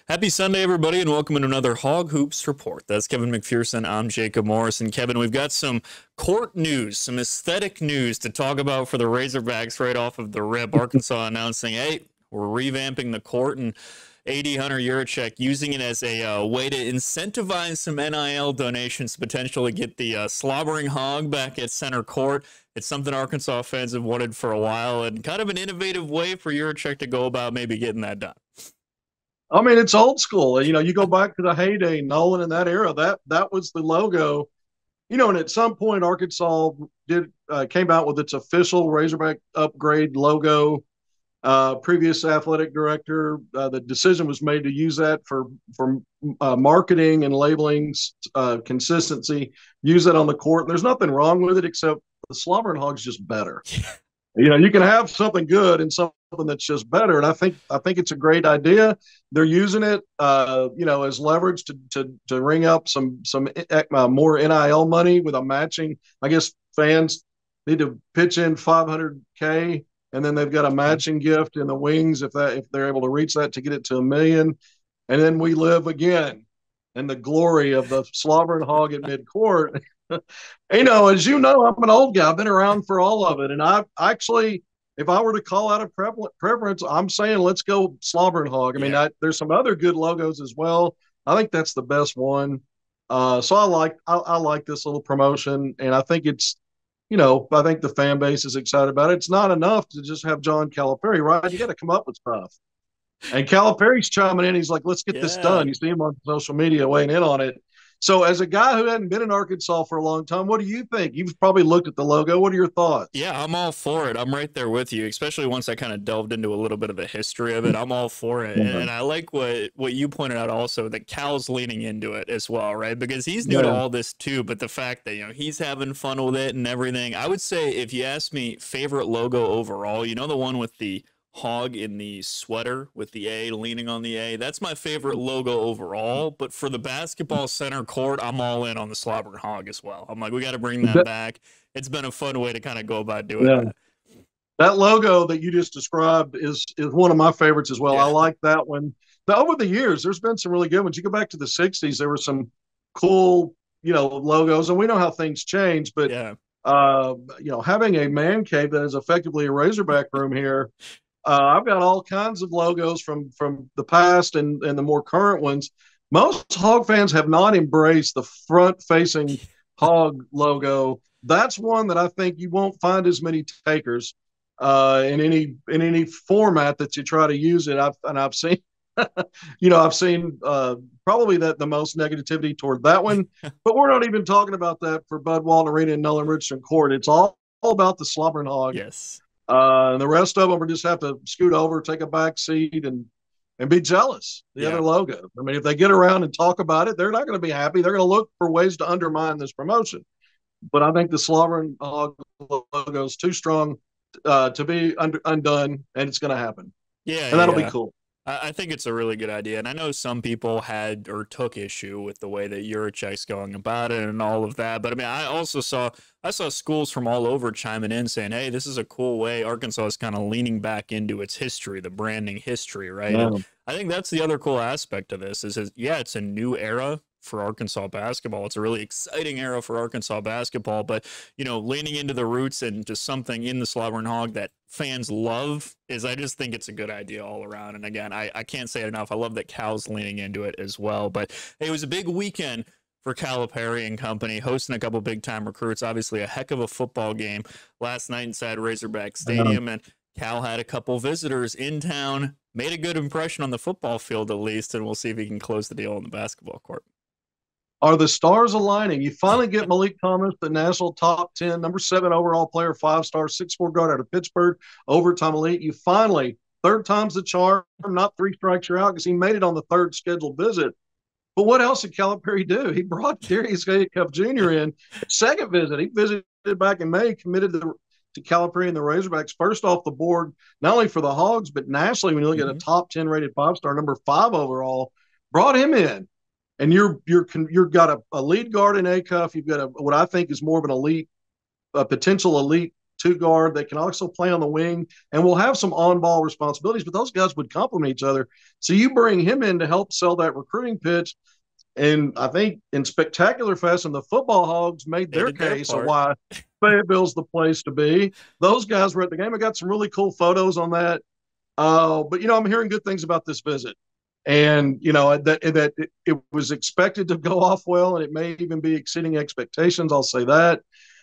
Happy Sunday, everybody, and welcome to another Hog Hoops Report. That's Kevin McPherson. I'm Jacob Morris. And Kevin, we've got some court news, some aesthetic news to talk about for the Razorbacks right off of the rip. Arkansas announcing, hey, we're revamping the court, and AD Hunter Yurachek using it as a way to incentivize some NIL donations to potentially get the slobbering hog back at center court. It's something Arkansas fans have wanted for a while, and kind of an innovative way for Yurachek to go about maybe getting that done. I mean, it's old school. You go back to the heyday, Nolan, in that era. That was the logo. And at some point, Arkansas came out with its official Razorback upgrade logo. Previous athletic director, the decision was made to use that for marketing and labeling consistency. Use that on the court. And there's nothing wrong with it, except the Slobbering Hog's just better. You can have something good and something that's just better. And I think it's a great idea. They're using it, as leverage to ring up some more NIL money with a matching. I guess fans need to pitch in $500K, and then they've got a matching gift in the wings if they're able to reach that to get it to $1 million. And then we live again in the glory of the Slobbering Hog at midcourt. As you know, I'm an old guy. I've been around for all of it. And I actually, if I were to call out a preference, I'm saying let's go Slobbering Hog. I mean, there's some other good logos as well. I think that's the best one. So I like this little promotion, and I think I think the fan base is excited about it. It's not enough to just have John Calipari, right? You got to come up with stuff. And Calipari's chiming in. He's like, let's get this done. You see him on social media weighing in on it. So as a guy who hadn't been in Arkansas for a long time, what do you think? You've probably looked at the logo. What are your thoughts? Yeah, I'm all for it. I'm right there with you, especially once I kind of delved into a little bit of the history of it. I'm all for it. And I like what you pointed out also, that Cal's leaning into it as well, right? Because he's new to all this too, but the fact that, he's having fun with it and everything. I would say, if you ask me, favorite logo overall, the one with the hog in the sweater with the A, leaning on the A. That's my favorite logo overall. But for the basketball center court, I'm all in on the slobbering hog as well. I'm like, we got to bring that back. It's been a fun way to kind of go about doing that. That logo that you just described is one of my favorites as well. I like that one. Over the years, there's been some really good ones. You go back to the 60s, there were some cool, logos, and we know how things change, but having a man cave that is effectively a Razorback room here. I've got all kinds of logos from the past and the more current ones. Most Hog fans have not embraced the front-facing Hog logo. That's one that I think you won't find as many takers in any format that you try to use it. I've seen, I've seen probably the most negativity toward that one. But we're not even talking about that for Bud Walton Arena and Nolan Richardson Court. It's all about the Slobbering Hog. Yes. And the rest of them are just have to scoot over, take a back seat, and be jealous. The other logo. I mean, if they get around and talk about it, they're not going to be happy. They're going to look for ways to undermine this promotion. But I think the Slobbering Hog logo is too strong to be undone, and it's going to happen. Yeah, and that'll be cool. I think it's a really good idea. And I know some people had or took issue with the way that Yurachek's going about it and all of that. But I mean, I saw schools from all over chiming in saying, hey, this is a cool way. Arkansas is kind of leaning back into its history, the branding history, right? Yeah. And I think that's the other cool aspect of this is it's a new era for Arkansas basketball. It's a really exciting era for Arkansas basketball, but leaning into the roots and just something in the Slobbering Hog that fans love I just think it's a good idea all around. And again, I can't say it enough. I love that Cal's leaning into it as well. But it was a big weekend for Calipari and company, hosting a couple big time recruits. Obviously a heck of a football game last night inside Razorback Stadium, and Cal had a couple visitors in town, made a good impression on the football field at least, and we'll see if he can close the deal on the basketball court. Are the stars aligning? You finally get Malik Thomas, the national top 10, number 7 overall player, 5-star, 6'4" guard out of Pittsburgh, overtime elite. You finally, third time's the charm, not 3 strikes you're out, because he made it on the 3rd scheduled visit. But what else did Calipari do? He brought Darius Cup Jr. in. 2nd visit. He visited back in May, committed to Calipari and the Razorbacks first off the board, not only for the Hogs, but nationally when you look at a top 10 rated 5-star, number 5 overall, brought him in. And you've got a lead guard in Acuff. You've got what I think is more of an elite, a potential elite two guard. They can also play on the wing and will have some on ball responsibilities, but those guys would complement each other. So you bring him in to help sell that recruiting pitch. And I think in spectacular fashion, the football Hogs made They their did their case of part. why Fayetteville's the place to be. Those guys were at the game. I got some really cool photos on that. But I'm hearing good things about this visit, and it was expected to go off well, and it may even be exceeding expectations. I'll say that.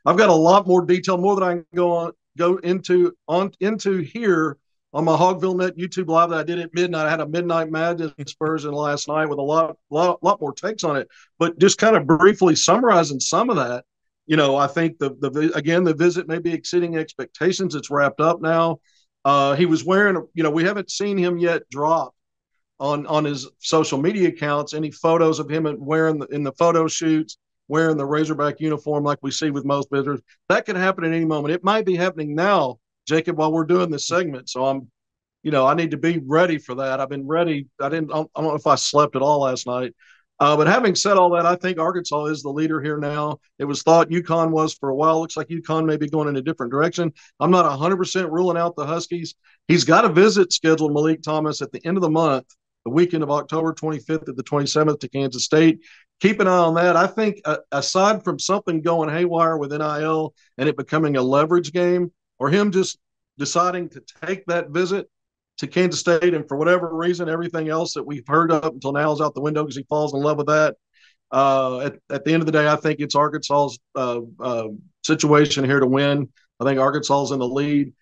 I've got a lot more detail, more than I can go into here on my Hogville Net YouTube live that I did at midnight. I had a midnight madness version last night with a lot more takes on it. But just kind of briefly summarizing some of that, I think the visit may be exceeding expectations. It's wrapped up now. He was wearing, we haven't seen him yet drop on his social media accounts any photos of him wearing in the photo shoots, wearing the Razorback uniform like we see with most visitors. That could happen at any moment. It might be happening now, Jacob, while we're doing this segment. So I need to be ready for that. I've been ready. I don't know if I slept at all last night. But having said all that, I think Arkansas is the leader here now. It was thought UConn was for a while. Looks like UConn may be going in a different direction. I'm not 100% ruling out the Huskies. He's got a visit scheduled, Malik Thomas, at the end of the month, the weekend of October 25th to the 27th to Kansas State. Keep an eye on that. I think aside from something going haywire with NIL and it becoming a leverage game, or him just deciding to take that visit to Kansas State, and for whatever reason, everything else that we've heard up until now is out the window because he falls in love with that. At the end of the day, I think it's Arkansas's situation here to win. I think Arkansas is in the lead,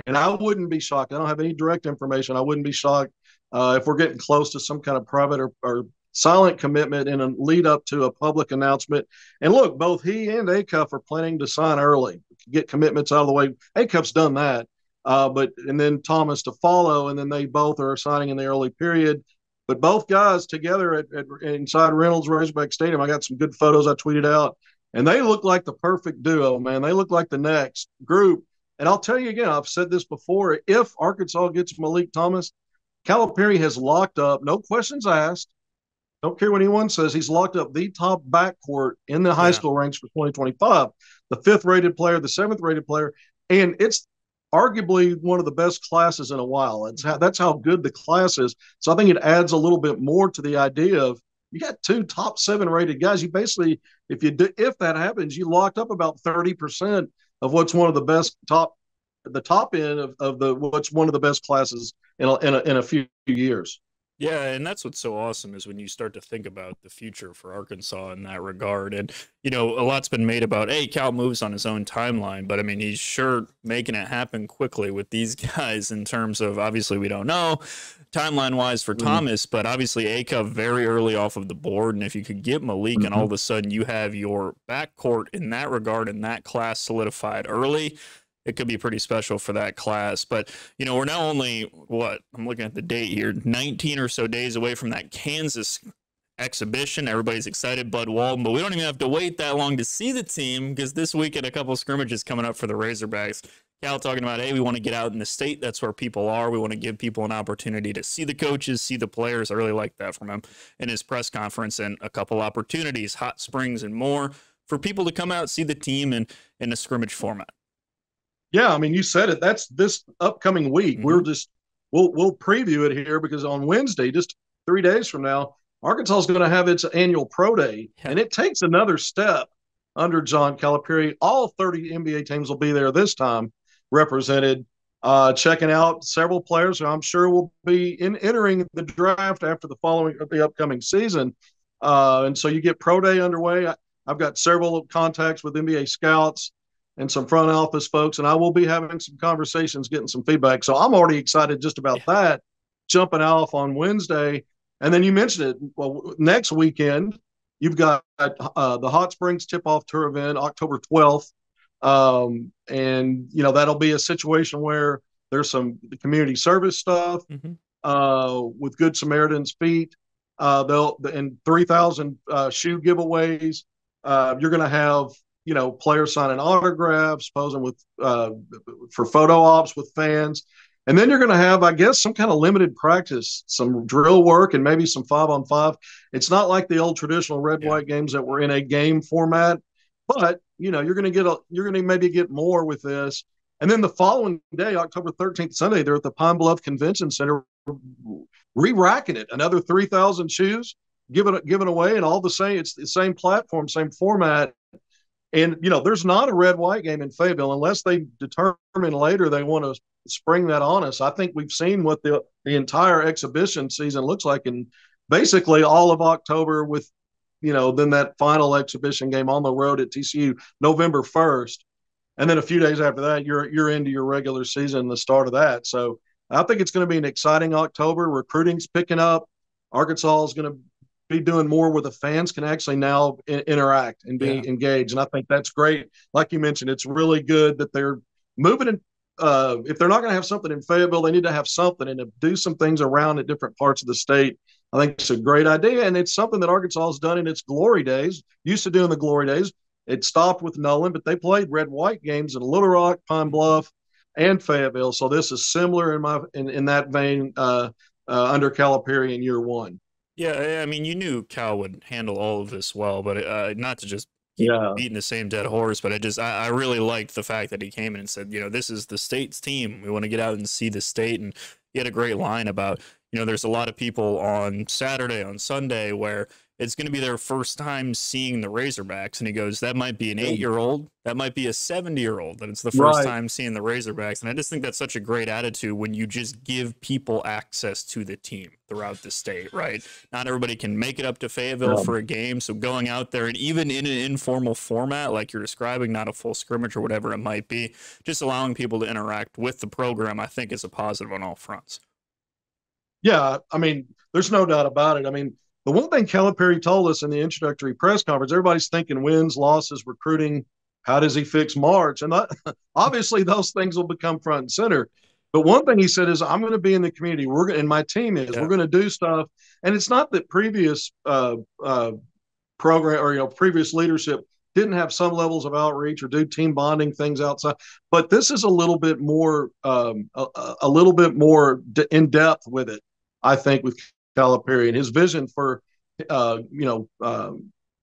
and I wouldn't be shocked. I don't have any direct information. I wouldn't be shocked if we're getting close to some kind of private or silent commitment in a lead up to a public announcement. And look, both he and Acuff are planning to sign early, get commitments out of the way. Acuff's done that. And then Thomas to follow, and then they both are signing in the early period. But both guys together at inside Reynolds Razorback Stadium, I got some good photos I tweeted out, and they look like the perfect duo, man. They look like the next group. And I'll tell you again, I've said this before, if Arkansas gets Malik Thomas, Calipari has locked up, no questions asked. Don't care what anyone says. He's locked up the top backcourt in the high school ranks for 2025. The 5th rated player, the 7th rated player, and it's arguably one of the best classes in a while. That's how good the class is. So I think it adds a little bit more to the idea of you got 2 top 7 rated guys. You basically, if that happens, you locked up about 30% of what's one of the best the top end of what's one of the best classes in a few years. Yeah, and that's what's so awesome is when you start to think about the future for Arkansas in that regard. And, a lot's been made about, hey, Cal moves on his own timeline. But, I mean, he's sure making it happen quickly with these guys in terms of, obviously, we don't know timeline-wise for Thomas, but obviously Acuff very early off of the board. And if you could get Malik and all of a sudden you have your backcourt in that regard and that class solidified early, it could be pretty special for that class. But, we're now only, I'm looking at the date here, 19 or so days away from that Kansas exhibition. Everybody's excited, Bud Walton, but we don't even have to wait that long to see the team because this weekend a couple of scrimmages coming up for the Razorbacks. Cal talking about, hey, we want to get out in the state. That's where people are. We want to give people an opportunity to see the coaches, see the players. I really like that from him in his press conference, and a couple opportunities, hot springs and more, for people to come out, see the team in a scrimmage format. Yeah, I mean, you said it. That's this upcoming week. We'll preview it here because on Wednesday, just 3 days from now, Arkansas is going to have its annual pro day, and it takes another step under John Calipari. All 30 NBA teams will be there this time, represented, checking out several players who I'm sure will be entering the draft after the upcoming season. And so you get pro day underway. I've got several contacts with NBA scouts and some front office folks, and I will be having some conversations, getting some feedback. So I'm already excited just about that, jumping off on Wednesday. And then you mentioned it. Well, next weekend, you've got the Hot Springs Tip-Off Tour event, October 12th. And, that'll be a situation where there's some community service stuff with Good Samaritan's feet. And 3,000 shoe giveaways. You're going to have players signing autographs, posing with for photo ops with fans. And then you're going to have, I guess, some kind of limited practice, some drill work, and maybe some 5-on-5. It's not like the old traditional red-white games that were in a game format. But you're going to maybe get more with this. And then the following day, October 13th, Sunday, they're at the Pine Bluff Convention Center, re-racking it, another 3,000 shoes, giving away, and all the same. It's the same platform, same format. And there's not a red white game in Fayetteville unless they determine later they want to spring that on us. I think we've seen what the entire exhibition season looks like, and basically all of October with then that final exhibition game on the road at TCU November 1st, and then a few days after that you're into your regular season, the start of that. So I think it's going to be an exciting October. Recruiting's picking up. Arkansas is going to be doing more where the fans can actually now interact and be engaged. And I think that's great. Like you mentioned, it's really good that they're moving in. If they're not going to have something in Fayetteville, they need to have something and to do some things around at different parts of the state. I think it's a great idea. And it's something that Arkansas has done in its glory days, used to do in the glory days. It stopped with Nolan, but they played red-white games in Little Rock, Pine Bluff, and Fayetteville. So this is similar in that vein under Calipari in year one. Yeah, I mean, you knew Cal would handle all of this well, but not to just keep Yeah. beating the same dead horse, but I really liked the fact that he came in and said, this is the state's team. We want to get out and see the state. And he had a great line about, there's a lot of people on Saturday, on Sunday, where it's going to be their first time seeing the Razorbacks. And he goes, that might be an 8-year-old, that might be a 70-year-old, that it's the first time seeing the Razorbacks. And I just think that's such a great attitude when you just give people access to the team throughout the state, right? Not everybody can make it up to Fayetteville for a game. So going out there, and even in an informal format, like you're describing, not a full scrimmage or whatever it might be, just allowing people to interact with the program, I think is a positive on all fronts. Yeah, I mean, there's no doubt about it. I mean, the one thing Calipari told us in the introductory press conference, everybody's thinking wins, losses, recruiting. How does he fix March? And obviously, those things will become front and center. But one thing he said is, I'm going to be in the community. And my team is. We're going to do stuff. And it's not that previous program or previous leadership didn't have some levels of outreach or do team bonding things outside, but this is a little bit more in depth with it. I think with Calipari and his vision for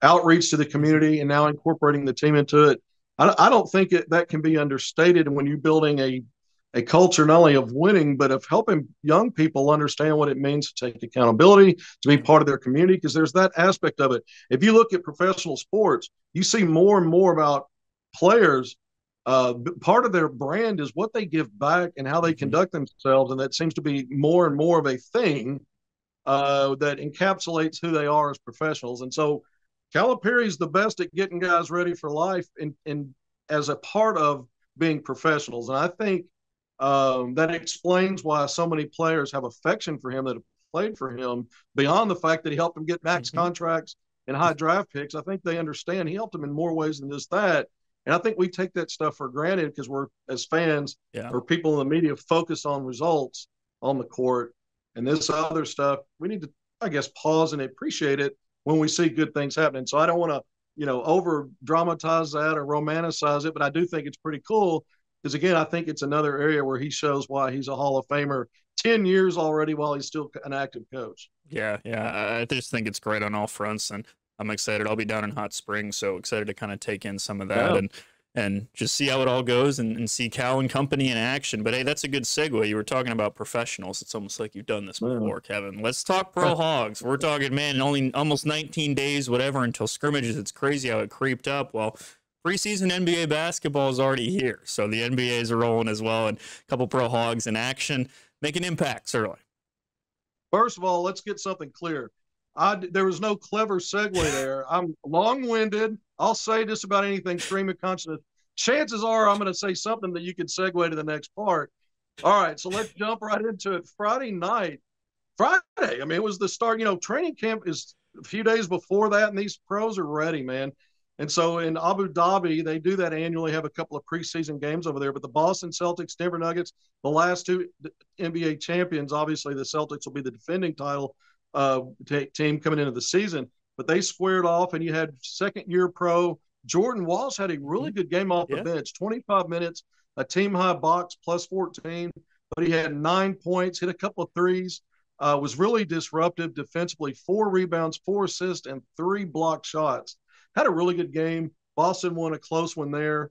outreach to the community and now incorporating the team into it. I don't think that can be understated when you're building a culture not only of winning, but of helping young people understand what it means to take accountability, to be part of their community, because there's that aspect of it. If you look at professional sports, you see more and more about players. Part of their brand is what they give back and how they conduct themselves, and that seems to be more and more of a thing that encapsulates who they are as professionals. And so Calipari is the best at getting guys ready for life and as a part of being professionals. And I think that explains why so many players have affection for him that have played for him beyond the fact that he helped them get max contracts and high draft picks. I think they understand he helped them in more ways than just that. And I think we take that stuff for granted because we're, as fans or people in the media, focus on results on the court. And this other stuff, we need to, I guess, pause and appreciate it when we see good things happening. So I don't want to, over dramatize that or romanticize it, but I do think it's pretty cool because, again, I think it's another area where he shows why he's a Hall of Famer 10 years already while he's still an active coach. Yeah. I just think it's great on all fronts, and I'm excited. I'll be down in Hot Springs, so excited to kind of take in some of that and just see how it all goes and see Cal and company in action. But hey, that's a good segue. You were talking about professionals. It's almost like you've done this before, Kevin. Let's talk pro Hogs. We're talking, man, only almost 19 days, whatever, until scrimmages. It's crazy how it creeped up. Well, preseason NBA basketball is already here, so the NBAs are rolling as well, and a couple pro Hogs in action, making impacts early. First of all, let's get something clear. There was no clever segue there. I'm long-winded. I'll say just about anything stream of consciousness. Chances are I'm going to say something that you could segue to the next part. All right, so let's jump right into it. Friday, I mean, it was the start. Training camp is a few days before that, and these pros are ready, man. And so in Abu Dhabi, they do that annually, have a couple of preseason games over there. But the Boston Celtics, Denver Nuggets, the last two NBA champions, obviously the Celtics will be the defending title team coming into the season. But they squared off, and you had second-year pro Jordan Walsh had a really good game off the bench, 25 minutes, a team-high box, plus 14. But he had 9 points, hit a couple of threes, was really disruptive defensively, 4 rebounds, 4 assists, and 3 block shots. Had a really good game. Boston won a close one there.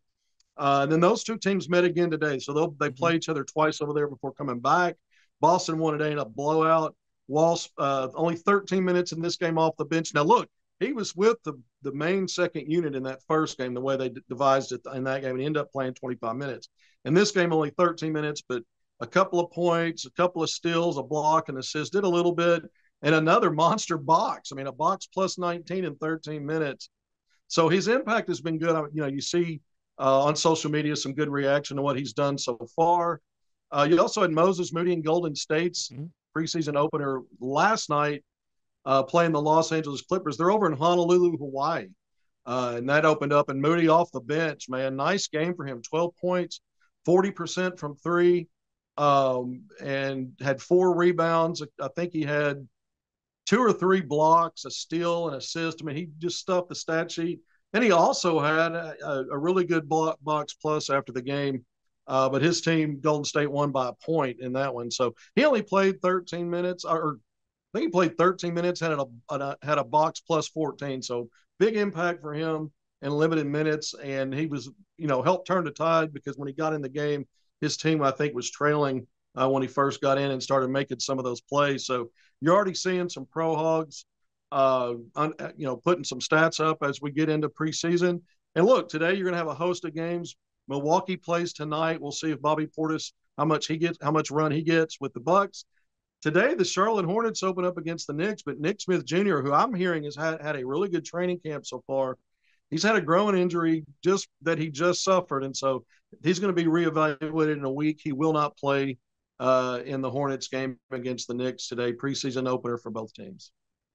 And then those two teams met again today. So they play each other twice over there before coming back. Boston won today in a blowout. Walsh, only 13 minutes in this game off the bench. Now, look, he was with the main second unit in that first game, the way they devised it in that game, and he ended up playing 25 minutes. In this game, only 13 minutes, but a couple of points, a couple of steals, a block, an assist, did a little bit, and another monster box. I mean, a box plus 19 in 13 minutes. So his impact has been good. You know, you see on social media some good reaction to what he's done so far. You also had Moses Moody and Golden State's preseason opener last night playing the Los Angeles Clippers. They're over in Honolulu, Hawaii. And that opened up, and Moody off the bench, man. Nice game for him. 12 points, 40% from three, and had 4 rebounds. I think he had 2 or 3 blocks, a steal, an assist. I mean, he just stuffed the stat sheet. And he also had a really good box plus after the game. But his team, Golden State, won by a point in that one. So he only played 13 minutes, or I think he played 13 minutes, had a box plus 14. So big impact for him in limited minutes. And he was, you know, helped turn the tide, because when he got in the game, his team, I think, was trailing when he first got in and started making some of those plays. So you're already seeing some pro Hogs, you know, putting some stats up as we get into preseason. And look, today you're going to have a host of games. Milwaukee plays tonight. We'll see if Bobby Portis, how much run he gets with the Bucks. Today, the Charlotte Hornets open up against the Knicks, but Nick Smith Jr., who I'm hearing has had a really good training camp so far, he's had a growing injury he just suffered, and so he's going to be reevaluated in a week. He will not play in the Hornets game against the Knicks today, preseason opener for both teams.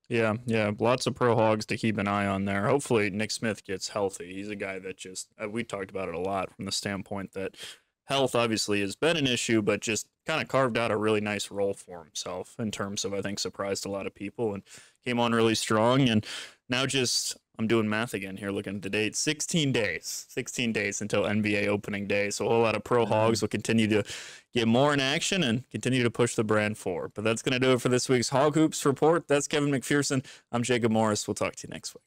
Yeah, lots of pro Hogs to keep an eye on there. Hopefully Nick Smith gets healthy. He's a guy that just, we talked about it a lot from the standpoint that health obviously has been an issue, but just kind of carved out a really nice role for himself in terms of, I think, surprised a lot of people and came on really strong. And now just, I'm doing math again here, looking at the date, 16 days until NBA opening day. So a whole lot of pro Hogs will continue to get more in action and continue to push the brand forward. But that's going to do it for this week's Hog Hoops Report. That's Kevin McPherson. I'm Jacob Morris. We'll talk to you next week.